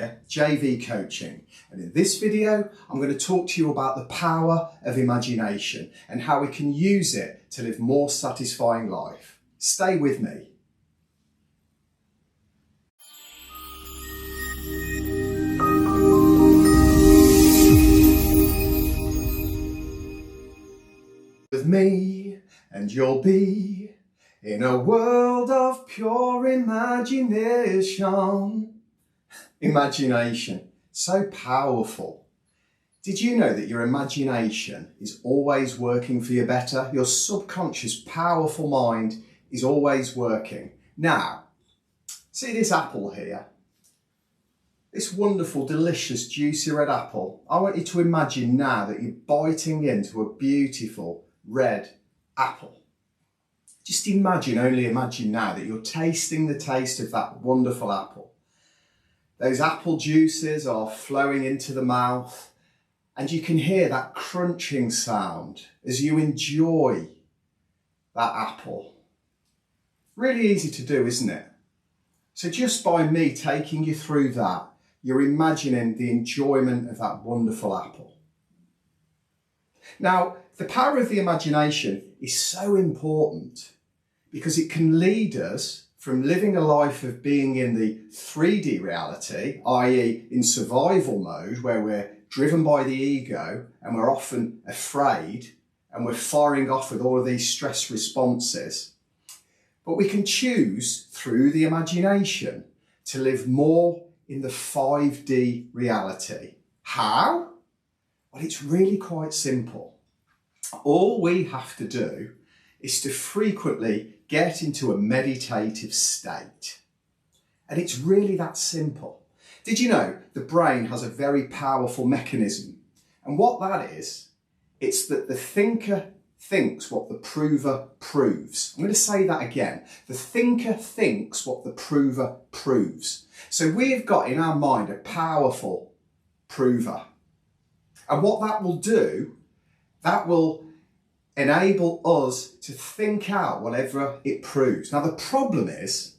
here, JV Coaching, and in this video I'm going to talk to you about the power of imagination and how we can use it to live more satisfying life. Stay with me. With me and you'll be in a world of pure imagination. Imagination, so powerful. Did you know that your imagination is always working for your better? Your subconscious, powerful mind is always working. Now, see this apple here? This wonderful, delicious, juicy red apple. I want you to imagine now that you're biting into a beautiful red apple. Just imagine, only imagine now that you're tasting the taste of that wonderful apple. Those apple juices are flowing into the mouth and you can hear that crunching sound as you enjoy that apple. Really easy to do, isn't it? So just by me taking you through that, you're imagining the enjoyment of that wonderful apple. Now, the power of the imagination is so important because it can lead us from living a life of being in the 3D reality, i.e. in survival mode, where we're driven by the ego and we're often afraid and we're firing off with all of these stress responses. But we can choose through the imagination to live more in the 5D reality. How? Well, it's really quite simple. All we have to do is to frequently get into a meditative state. And it's really that simple. Did you know the brain has a very powerful mechanism? And what that is, it's that the thinker thinks what the prover proves. I'm going to say that again. The thinker thinks what the prover proves. So we've got in our mind a powerful prover. And what that will do, that will enable us to think out whatever it proves. Now the problem is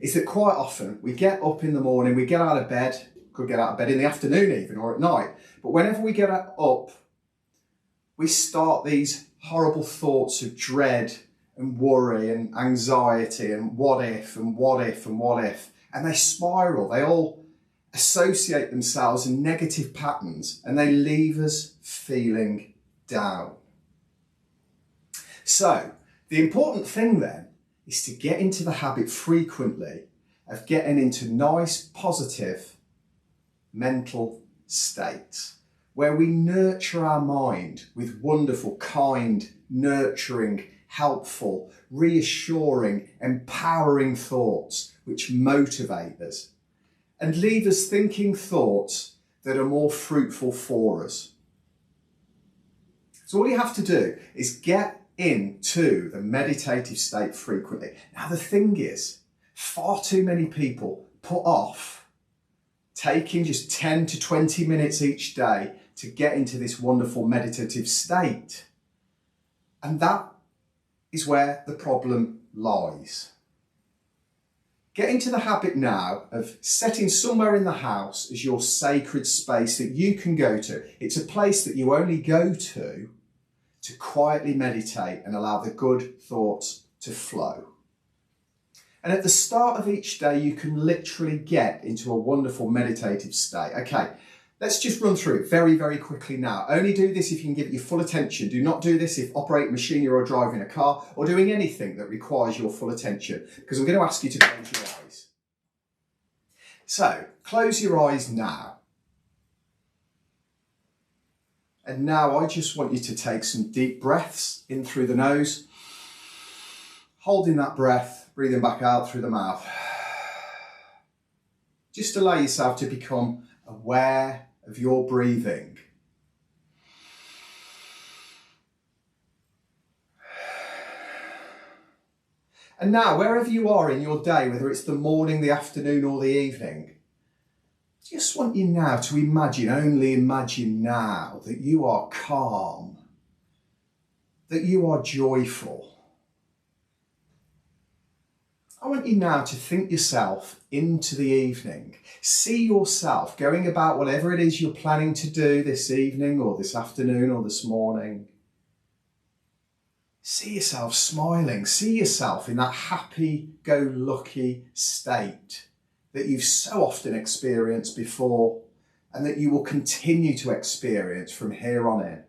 that quite often we get up in the morning, we get out of bed, could get out of bed in the afternoon even or at night, but whenever we get up, we start these horrible thoughts of dread and worry and anxiety and what if and what if and what if, and they spiral, they all associate themselves in negative patterns and they leave us feeling down. So, the important thing then is to get into the habit frequently of getting into nice, positive mental states where we nurture our mind with wonderful, kind, nurturing, helpful, reassuring, empowering thoughts which motivate us and leave us thinking thoughts that are more fruitful for us. So all you have to do is get into the meditative state frequently. Now the thing is, far too many people put off taking just 10 to 20 minutes each day to get into this wonderful meditative state. And that is where the problem lies. Get into the habit now of setting somewhere in the house as your sacred space that you can go to. It's a place that you only go to quietly meditate and allow the good thoughts to flow. And at the start of each day, you can literally get into a wonderful meditative state. Okay, let's just run through it very, very quickly now. Only do this if you can give it your full attention. Do not do this if operating machinery or driving a car or doing anything that requires your full attention, because I'm going to ask you to close your eyes. So, close your eyes now. And now I just want you to take some deep breaths in through the nose, holding that breath, breathing back out through the mouth. Just allow yourself to become aware of your breathing. And now, wherever you are in your day, whether it's the morning, the afternoon or the evening, just want you now to imagine, only imagine now, that you are calm, that you are joyful. I want you now to think yourself into the evening. See yourself going about whatever it is you're planning to do this evening or this afternoon or this morning. See yourself smiling. See yourself in that happy-go-lucky state that you've so often experienced before and that you will continue to experience from here on in.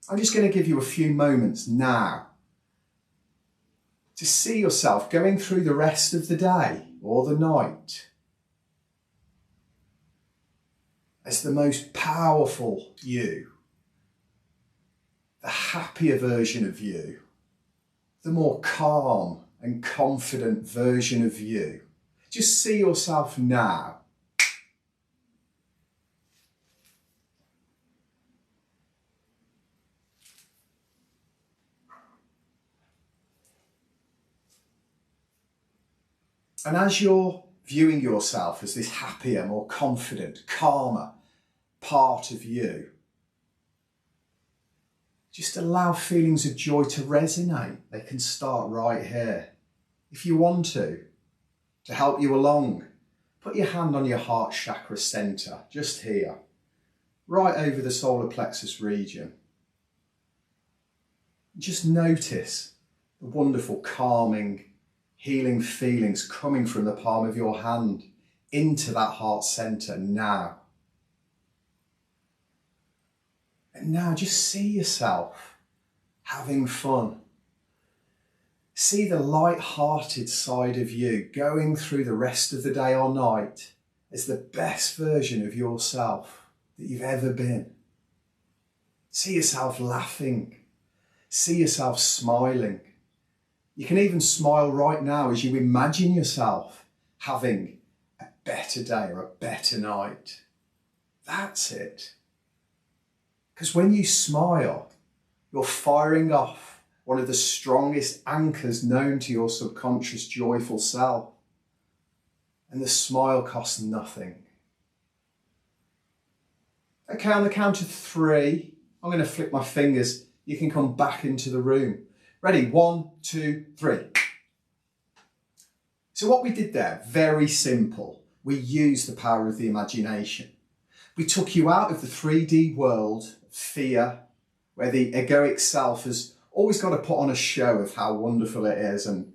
I'm just going to give you a few moments now to see yourself going through the rest of the day or the night as the most powerful you, the happier version of you, the more calm and confident version of you. Just see yourself now. And as you're viewing yourself as this happier, more confident, calmer part of you, just allow feelings of joy to resonate. They can start right here. If you want to help you along, put your hand on your heart chakra centre, just here, right over the solar plexus region. Just notice the wonderful calming, healing feelings coming from the palm of your hand into that heart centre now. And now just see yourself having fun. See the light-hearted side of you going through the rest of the day or night as the best version of yourself that you've ever been. See yourself laughing. See yourself smiling. You can even smile right now as you imagine yourself having a better day or a better night. That's it. Because when you smile, you're firing off one of the strongest anchors known to your subconscious joyful self. And the smile costs nothing. Okay, on the count of 3, I'm going to flick my fingers. You can come back into the room. Ready? 1, 2, 3. So what we did there, very simple. We used the power of the imagination. We took you out of the 3D world of fear, where the egoic self has always got to put on a show of how wonderful it is and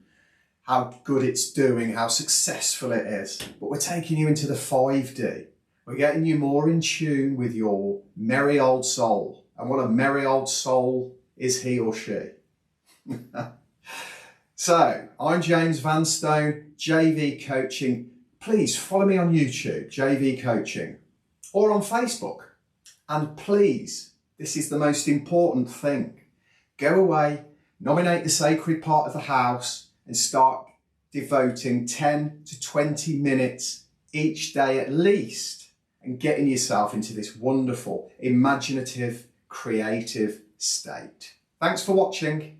how good it's doing, how successful it is. But we're taking you into the 5D. We're getting you more in tune with your merry old soul. And what a merry old soul is he or she. So, I'm James Vanstone, JV Coaching. Please follow me on YouTube, JV Coaching, or on Facebook. And please, this is the most important thing. Go away, nominate the sacred part of the house and start devoting 10 to 20 minutes each day at least and getting yourself into this wonderful, imaginative, creative state. Thanks for watching.